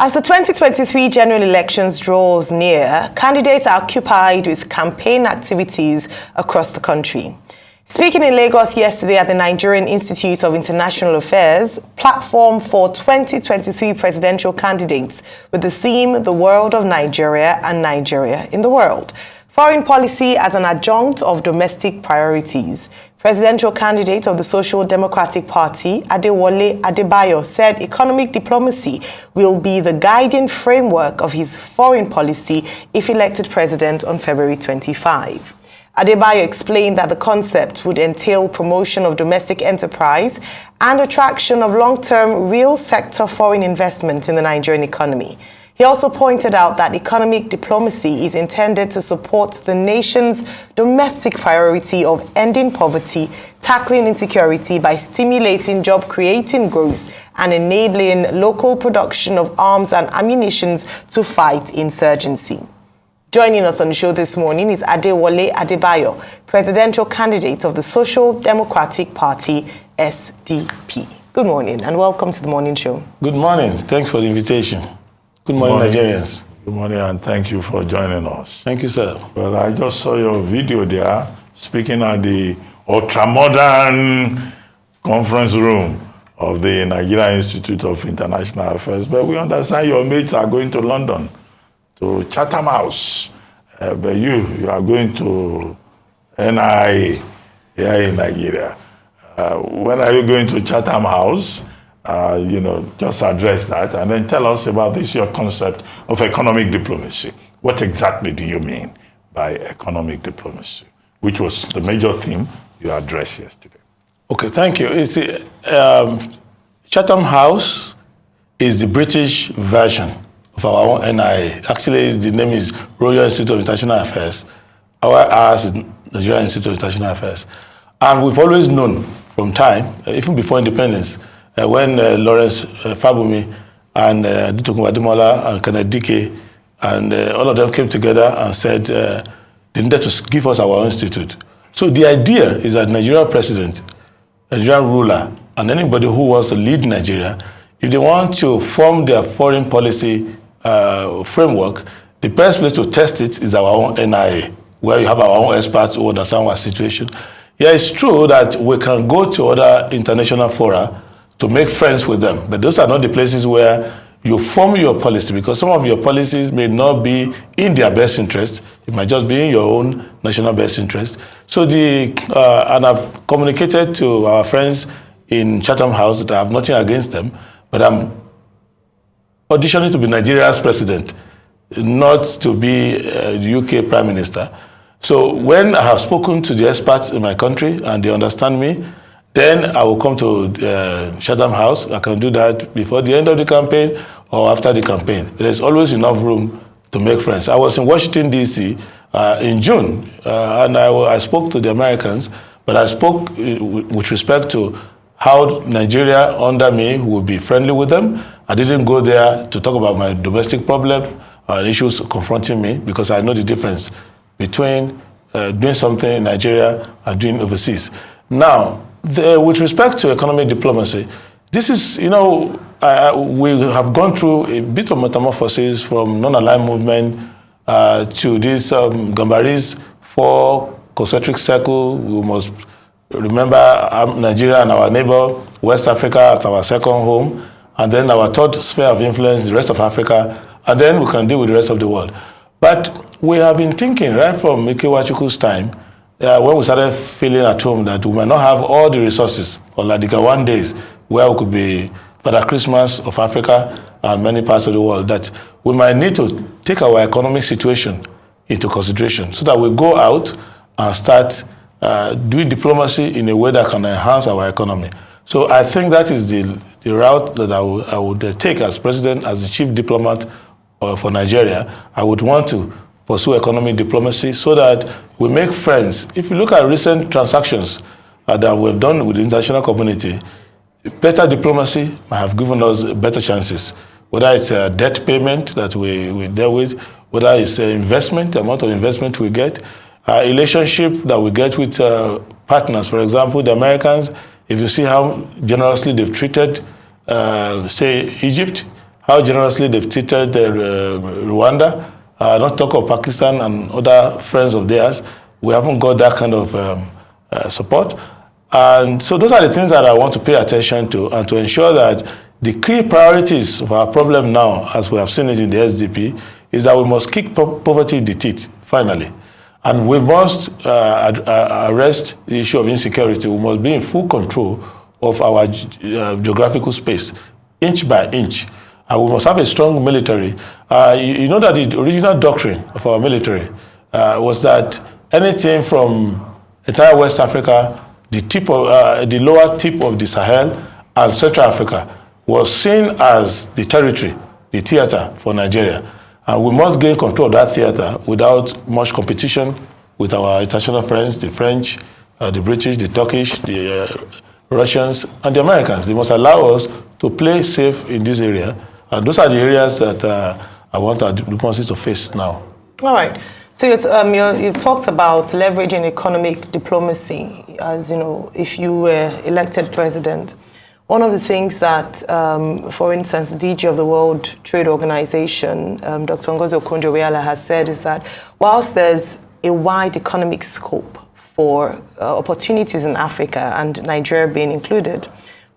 As the 2023 general elections draws near, candidates are occupied with campaign activities across the country. Speaking in Lagos yesterday at the Nigerian Institute of International Affairs, platform for 2023 presidential candidates with the theme The World of Nigeria and Nigeria in the World. Foreign policy as an adjunct of domestic priorities. Presidential candidate of the Social Democratic Party, Adewole Adebayo, said economic diplomacy will be the guiding framework of his foreign policy if elected president on February 25. Adebayo explained that the concept would entail promotion of domestic enterprise and attraction of long-term real sector foreign investment in the Nigerian economy. He also pointed out that economic diplomacy is intended to support the nation's domestic priority of ending poverty, tackling insecurity by stimulating job-creating growth and enabling local production of arms and ammunition to fight insurgency. Joining us on the show this morning is Adewole Adebayo, presidential candidate of the Social Democratic Party, SDP. Good morning and welcome to the morning show. Good morning. Thanks for the invitation. Good morning, Nigerians. Good morning, and thank you for joining us. Thank you, sir. Well, I just saw your video there, speaking at the ultra-modern conference room of the Nigerian Institute of International Affairs. But we understand your mates are going to London, to Chatham House. But you are going to NIA here in Nigeria. When are you going to Chatham House? Just address that and then tell us about this, your concept of economic diplomacy. What exactly do you mean by economic diplomacy, which was the major theme you addressed yesterday? Okay, thank you. Chatham House is the British version of our own NIA. Actually, the name is Royal Institute of International Affairs. Ours is Nigerian Institute of International Affairs. And we've always known from time, even before independence, when Lawrence Fabumi and Adewole Adebayo and Kenneth Dike and all of them came together and said they needed to give us our own institute. So the idea is that Nigerian president, Nigerian ruler, and anybody who wants to lead Nigeria, if they want to form their foreign policy framework, the best place to test it is our own NIA, where you have our own experts who understand our situation. Yeah, it's true that we can go to other international fora to make friends with them. But those are not the places where you form your policy, because some of your policies may not be in their best interest. It might just be in your own national best interest. So and I've communicated to our friends in Chatham House that I have nothing against them, but I'm auditioning to be Nigeria's president, not to be the UK Prime Minister. So when I have spoken to the experts in my country and they understand me, then I will come to Chatham House. I can do that before the end of the campaign or after the campaign. There's always enough room to make friends. I was in Washington, D.C. In June, and I spoke to the Americans, but I spoke with respect to how Nigeria under me would be friendly with them. I didn't go there to talk about my domestic problem, issues confronting me, because I know the difference between doing something in Nigeria and doing overseas. Now, with respect to economic diplomacy, this is, we have gone through a bit of metamorphosis from non-aligned movement to this Gambari's 4 concentric circle. We must remember Nigeria and our neighbor, West Africa, as our second home, and then our third sphere of influence, the rest of Africa, and then we can deal with the rest of the world. But we have been thinking right from Ike Wachukwu's time, when we started feeling at home that we might not have all the resources on Ladika 1 days where we could be Father Christmas of Africa and many parts of the world, that we might need to take our economic situation into consideration so that we go out and start doing diplomacy in a way that can enhance our economy. So I think that is the route that I would take as president, as the chief diplomat for Nigeria. I would want to pursue economic diplomacy so that we make friends. If you look at recent transactions that we've done with the international community, better diplomacy might have given us better chances. Whether it's a debt payment that we deal with, whether it's investment, the amount of investment we get, relationship that we get with partners. For example, the Americans, if you see how generously they've treated, say, Egypt, how generously they've treated Rwanda, not talk of Pakistan and other friends of theirs. We haven't got that kind of support. And so those are the things that I want to pay attention to, and to ensure that the key priorities of our problem now, as we have seen it in the SDP, is that we must kick poverty in the teeth, finally. And we must arrest the issue of insecurity. We must be in full control of our geographical space, inch by inch. And we must have a strong military. You know that the original doctrine of our military was that anything from entire West Africa, the lower tip of the Sahel, and Central Africa was seen as the territory, the theater for Nigeria. And we must gain control of that theater without much competition with our international friends, the French, the British, the Turkish, the Russians, and the Americans. They must allow us to play safe in this area. And those are the areas that I want our diplomacy to face now. All right. So you talked about leveraging economic diplomacy, as you know, if you were elected president. One of the things that, for instance, the DG of the World Trade Organization, Dr. Ngozi Okonjo-Iweala, has said is that whilst there's a wide economic scope for opportunities in Africa, and Nigeria being included,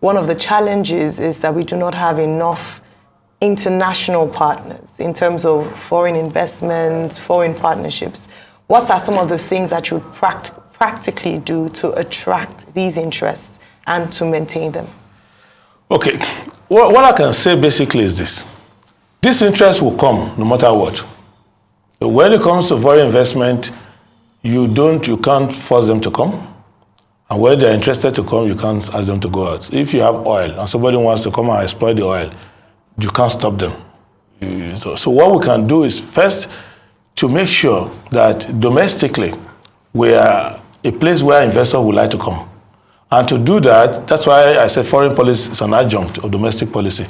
one of the challenges is that we do not have enough international partners in terms of foreign investment, foreign partnerships. What are some of the things that you would practically do to attract these interests and to maintain them? Okay, what I can say basically is this. This interest will come no matter what. When it comes to foreign investment, you can't force them to come. And when they're interested to come, you can't ask them to go out. If you have oil and somebody wants to come and exploit the oil, you can't stop them. So what we can do is first to make sure that domestically we are a place where investors would like to come. And to do that, that's why I say foreign policy is an adjunct of domestic policy.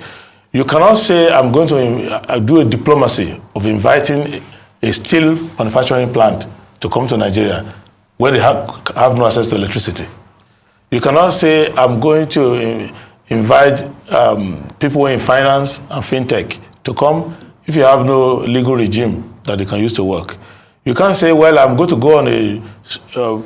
You cannot say, I'm going to do a diplomacy of inviting a steel manufacturing plant to come to Nigeria where they have no access to electricity. You cannot say, I'm going to invite people in finance and fintech to come if you have no legal regime that they can use to work. You can't say, well, I'm going to go on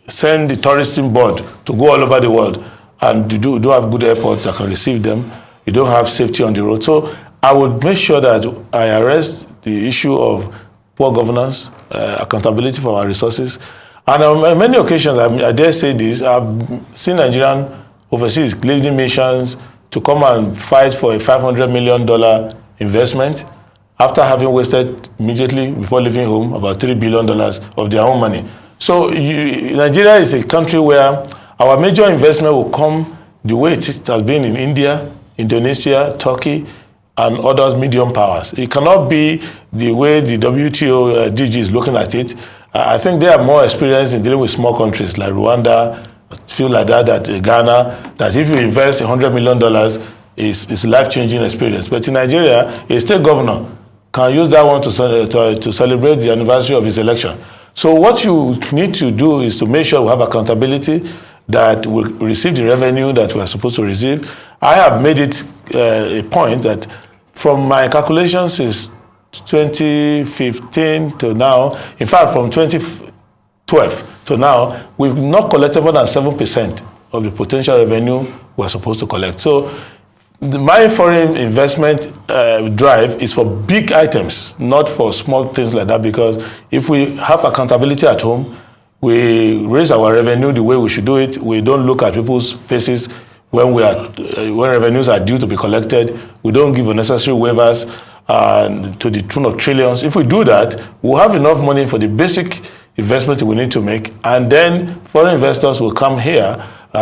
send the tourism board to go all over the world, and you don't have good airports that can receive them. You don't have safety on the road. So I would make sure that I arrest the issue of poor governance, accountability for our resources. And on many occasions, I dare say this, I've seen Nigerian overseas leading missions to come and fight for a $500 million investment after having wasted immediately before leaving home about $3 billion of their own money. So Nigeria is a country where our major investment will come the way it has been in India, Indonesia, Turkey, and other medium powers. It cannot be the way the WTO DG is looking at it. I think they are more experienced in dealing with small countries like Rwanda, feel like that Ghana, that if you invest $100 million, it's a life-changing experience. But in Nigeria, a state governor can use that one to celebrate the anniversary of his election. So what you need to do is to make sure we have accountability, that we receive the revenue that we are supposed to receive. I have made it a point that from my calculations since 2015 to now, in fact from 2012 to now, we've not collected more than 7% of the potential revenue we're supposed to collect. So my foreign investment drive is for big items, not for small things like that, because if we have accountability at home, we raise our revenue the way we should do it. We don't look at people's faces when revenues are due to be collected. We don't give unnecessary waivers to the tune of trillions. If we do that, we'll have enough money for the basic investment we need to make, and then foreign investors will come here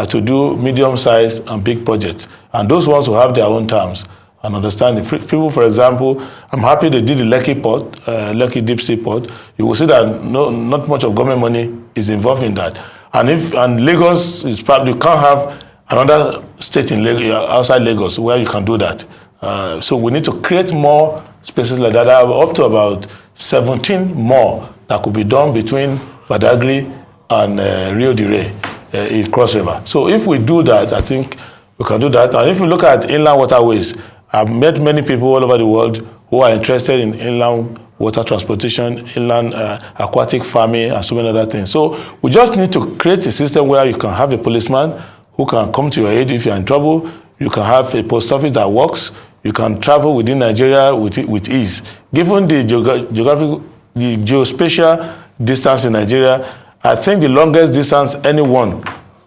to do medium-sized and big projects. And those ones will have their own terms and understand the people. For example, I'm happy they did the Lekki port, Lekki deep sea port. You will see that not much of government money is involved in that. And Lagos is probably, you can't have another state in outside Lagos where you can do that. So we need to create more spaces like that. I have up to about 17 more that could be done between Badagry and Rio de Rey in Cross River. So if we do that, I think we can do that. And if we look at inland waterways, I've met many people all over the world who are interested in inland water transportation, inland aquatic farming, and so many other things. So we just need to create a system where you can have a policeman who can come to your aid if you're in trouble. You can have a post office that works. You can travel within Nigeria with ease. Given the geospatial distance in Nigeria, I think the longest distance anyone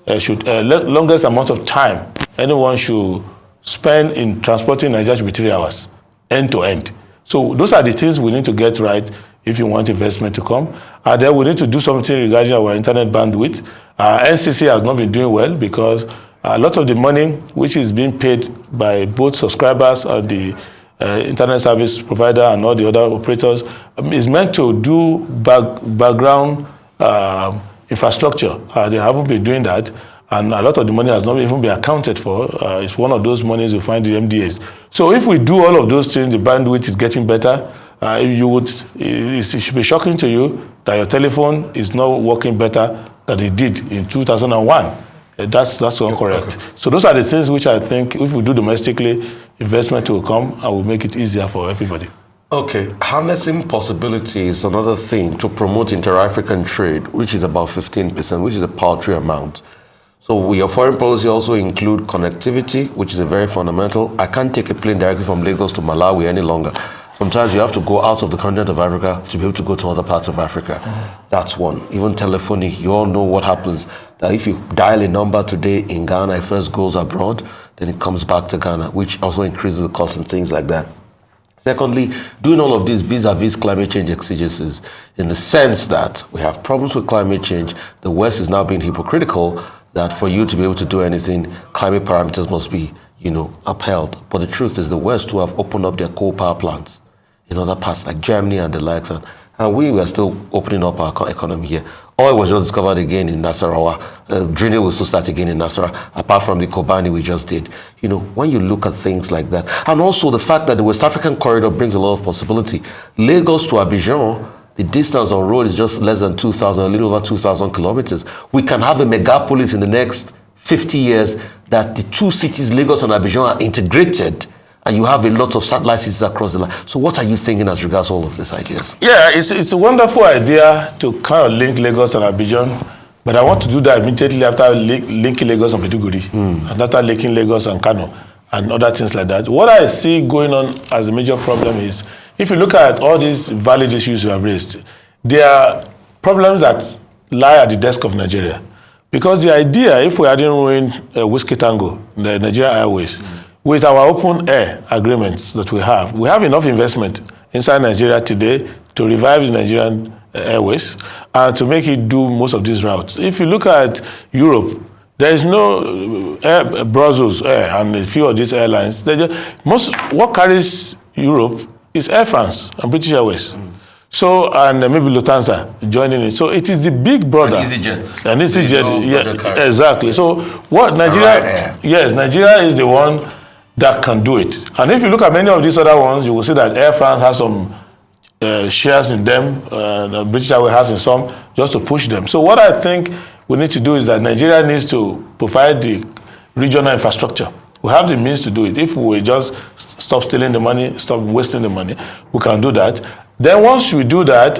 longest amount of time anyone should spend in transporting Nigeria should be 3 hours, end to end. So those are the things we need to get right if you want investment to come. And then we need to do something regarding our internet bandwidth. NCC has not been doing well because a lot of the money which is being paid by both subscribers and the internet service provider and all the other operators is meant to do background infrastructure. They haven't been doing that, and a lot of the money has not even been accounted for. It's one of those monies you find in the MDAs. So if we do all of those things, the bandwidth is getting better. It should be shocking to you that your telephone is not working better than it did in 2001. That's incorrect. Okay. So those are the things which I think if we do domestically, investment will come and will make it easier for everybody. Okay, harnessing possibility is another thing to promote inter-African trade, which is about 15%, which is a paltry amount. So will your foreign policy also include connectivity, which is a very fundamental? I can't take a plane directly from Lagos to Malawi any longer. Sometimes you have to go out of the continent of Africa to be able to go to other parts of Africa. That's one. Even telephony, you all know what happens. That if you dial a number today in Ghana, it first goes abroad, then it comes back to Ghana, which also increases the cost and things like that. Secondly, doing all of this vis-a-vis climate change exigencies, in the sense that we have problems with climate change, the West is now being hypocritical that for you to be able to do anything, climate parameters must be, upheld. But the truth is the West who have opened up their coal power plants in other parts like Germany and the likes, and we were still opening up our economy here. Oil was just discovered again in Nasarawa. Drilling will still start again in Nasarawa, apart from the Kobani we just did. When you look at things like that, and also the fact that the West African corridor brings a lot of possibility. Lagos to Abidjan, the distance on road is just less than 2,000, a little over 2,000 kilometers. We can have a megapolis in the next 50 years that the two cities, Lagos and Abidjan, are integrated, and you have a lot of satellite cities across the line. So what are you thinking as regards all of these ideas? Yeah, it's a wonderful idea to kind of link Lagos and Abidjan, but I want to do that immediately after linking Lagos and Maiduguri, and after linking Lagos and Kano, and other things like that. What I see going on as a major problem is, if you look at all these valid issues you have raised, there are problems that lie at the desk of Nigeria. Because the idea, if we hadn't ruined Whiskey Tango, the Nigerian Airways, with our open air agreements that we have enough investment inside Nigeria today to revive the Nigerian Airways and to make it do most of these routes. If you look at Europe, there is no Brussels Air and a few of these airlines. What carries Europe is Air France and British Airways. So, and maybe Lufthansa joining it. So it is the big brother. And EasyJet. And EasyJet, yeah, exactly. So what Nigeria, yes, Nigeria is the one that can do it. And if you look at many of these other ones, you will see that Air France has some shares in them, British Airways has in some, just to push them. So what I think we need to do is that Nigeria needs to provide the regional infrastructure. We have the means to do it. If we just stop stealing the money, stop wasting the money, we can do that. Then once we do that,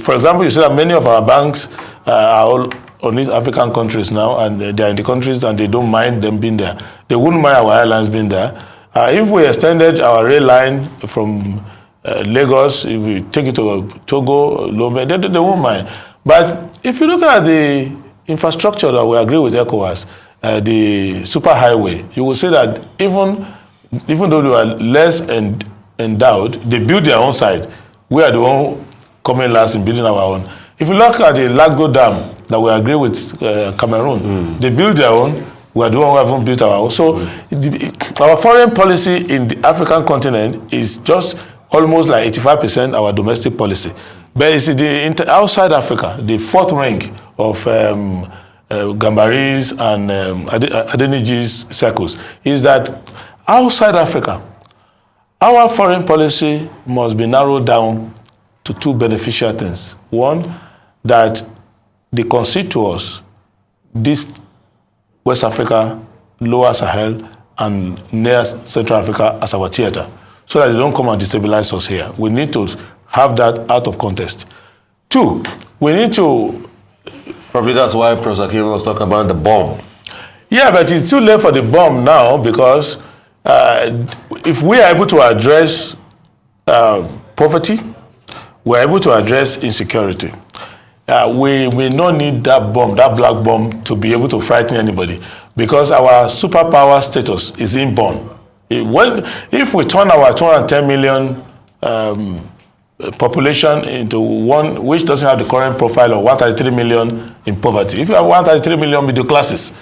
for example, you see that many of our banks are all on these African countries now, and they're in the countries and they don't mind them being there. They wouldn't mind our airlines being there. If we extended our rail line from Lagos, if we take it to Togo, Lomé, they won't mind. But if you look at the infrastructure that we agree with ECOWAS, the superhighway, you will see that even though they are less endowed, they build their own side. We are the one coming last in building our own. If you look at the Lago Dam that we agree with Cameroon, they build their own. We are the one who haven't built our own. So our foreign policy in the African continent is just almost like 85% our domestic policy. But it's outside Africa, the fourth ring of Gambari's and Adeniji's circles, is that outside Africa, our foreign policy must be narrowed down to two beneficial things. One, that they concede to us this West Africa, Lower Sahel, and near Central Africa as our theater, so that they don't come and destabilize us here. We need to have that out of context. 2, we need to... Probably that's why Professor Kim was talking about the bomb. Yeah, but it's too late for the bomb now, because if we are able to address poverty, we're able to address insecurity. We don't need that bomb, that black bomb, to be able to frighten anybody, because our superpower status is inborn. If we turn our 210 million population into one which doesn't have the current profile of 133 million in poverty, if you have 133 million middle classes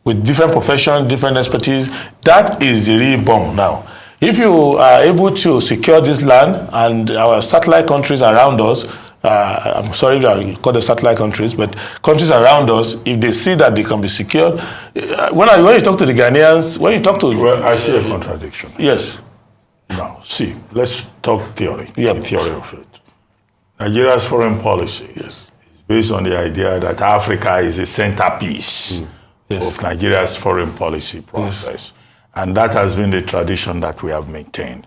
with different professions, different expertise, that is the real bomb now. If you are able to secure this land, and our satellite countries around us, I'm sorry that I call them satellite countries, but countries around us, if they see that they can be secured, when you talk to the Ghanaians, when you talk to... Well, I see a contradiction. Yes. Now, see, let's talk theory, Yeah. the theory of it. Nigeria's foreign policy is based on the idea that Africa is the centerpiece of Nigeria's foreign policy process. And that has been the tradition that we have maintained.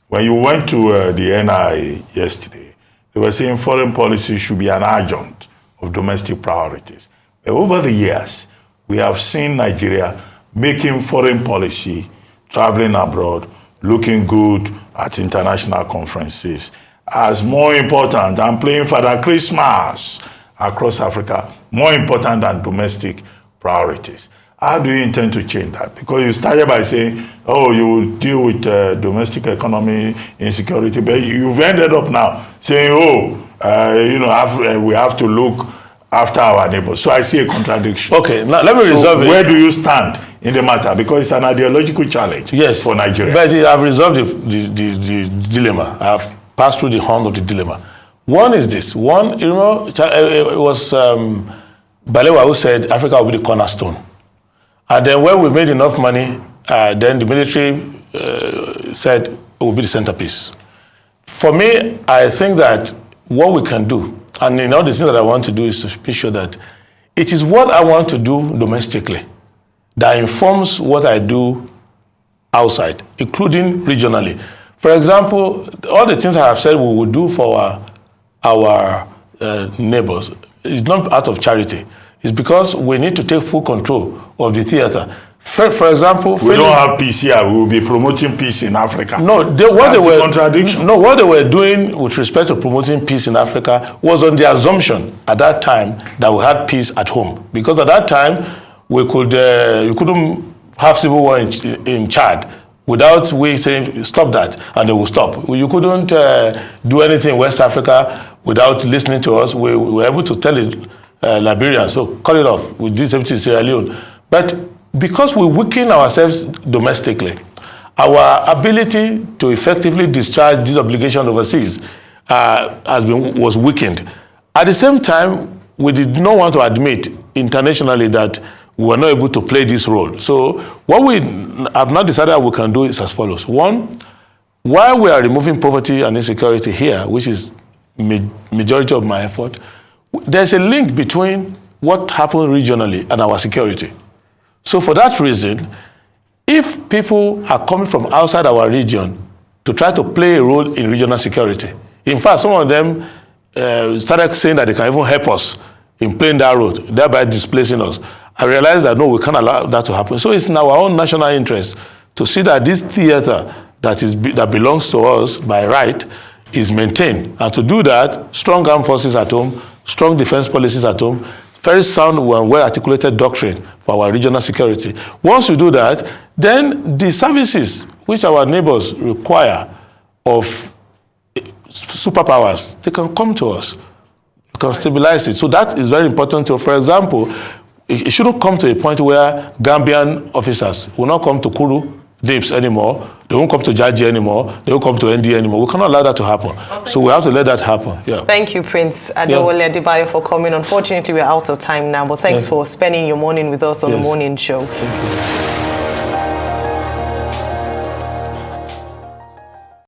When you went to the NIA yesterday, they were saying foreign policy should be an adjunct of domestic priorities. But over the years, we have seen Nigeria making foreign policy, traveling abroad, looking good at international conferences as more important, and playing Father Christmas across Africa, more important than domestic priorities. How do you intend to change that? Because you started by saying, oh, you will deal with domestic economy, insecurity, but you've ended up now saying, oh, we have to look after our neighbors. So I see a contradiction. Okay, now let me resolve it. Where do you stand in the matter? Because it's an ideological challenge for Nigeria. But I've resolved the dilemma. I've passed through the horn of the dilemma. One is this. One, it was Balewa who said Africa will be the cornerstone. And then when we made enough money, then the military said it will be the centerpiece. For me, I think that what we can do, and the things that I want to do, is to be sure that it is what I want to do domestically that informs what I do outside, including regionally. For example, all the things I have said we will do for our neighbors is not out of charity. It's because we need to take full control of the theater. For example, we don't have peace here. We will be promoting peace in Africa. No, contradiction. No, what they were doing with respect to promoting peace in Africa was on the assumption at that time that we had peace at home, because at that time you couldn't have civil war in Chad without we saying stop that, and they will stop. You couldn't do anything in West Africa without listening to us. We were able to tell it. Liberians, so cut it off. We did something in Sierra Leone. But because we weaken ourselves domestically, our ability to effectively discharge this obligation overseas was weakened. At the same time, we did not want to admit internationally that we were not able to play this role. So what we have now decided we can do is as follows. One, while we are removing poverty and insecurity here, which is majority of my effort, there's a link between what happened regionally and our security. So for that reason, if people are coming from outside our region to try to play a role in regional security, in fact, some of them started saying that they can even help us in playing that role, thereby displacing us. I realized that no, we can't allow that to happen. So it's in our own national interest to see that this theater that belongs to us by right is maintained. And to do that, strong armed forces at home, strong defense policies at home, very sound and well-articulated doctrine for our regional security. Once we do that, then the services which our neighbors require of superpowers, they can come to us. We can stabilize it. So that is very important. For example, it shouldn't come to a point where Gambian officers will not come to Kuru Dips anymore. They won't come to Jaji anymore. They won't come to ND anymore. We cannot allow that to happen. So we have to let that happen. Yeah. Thank you, Prince Adewole Adebayo, for coming. Unfortunately, we're out of time now, but thanks for spending your morning with us on the morning show. Thank you.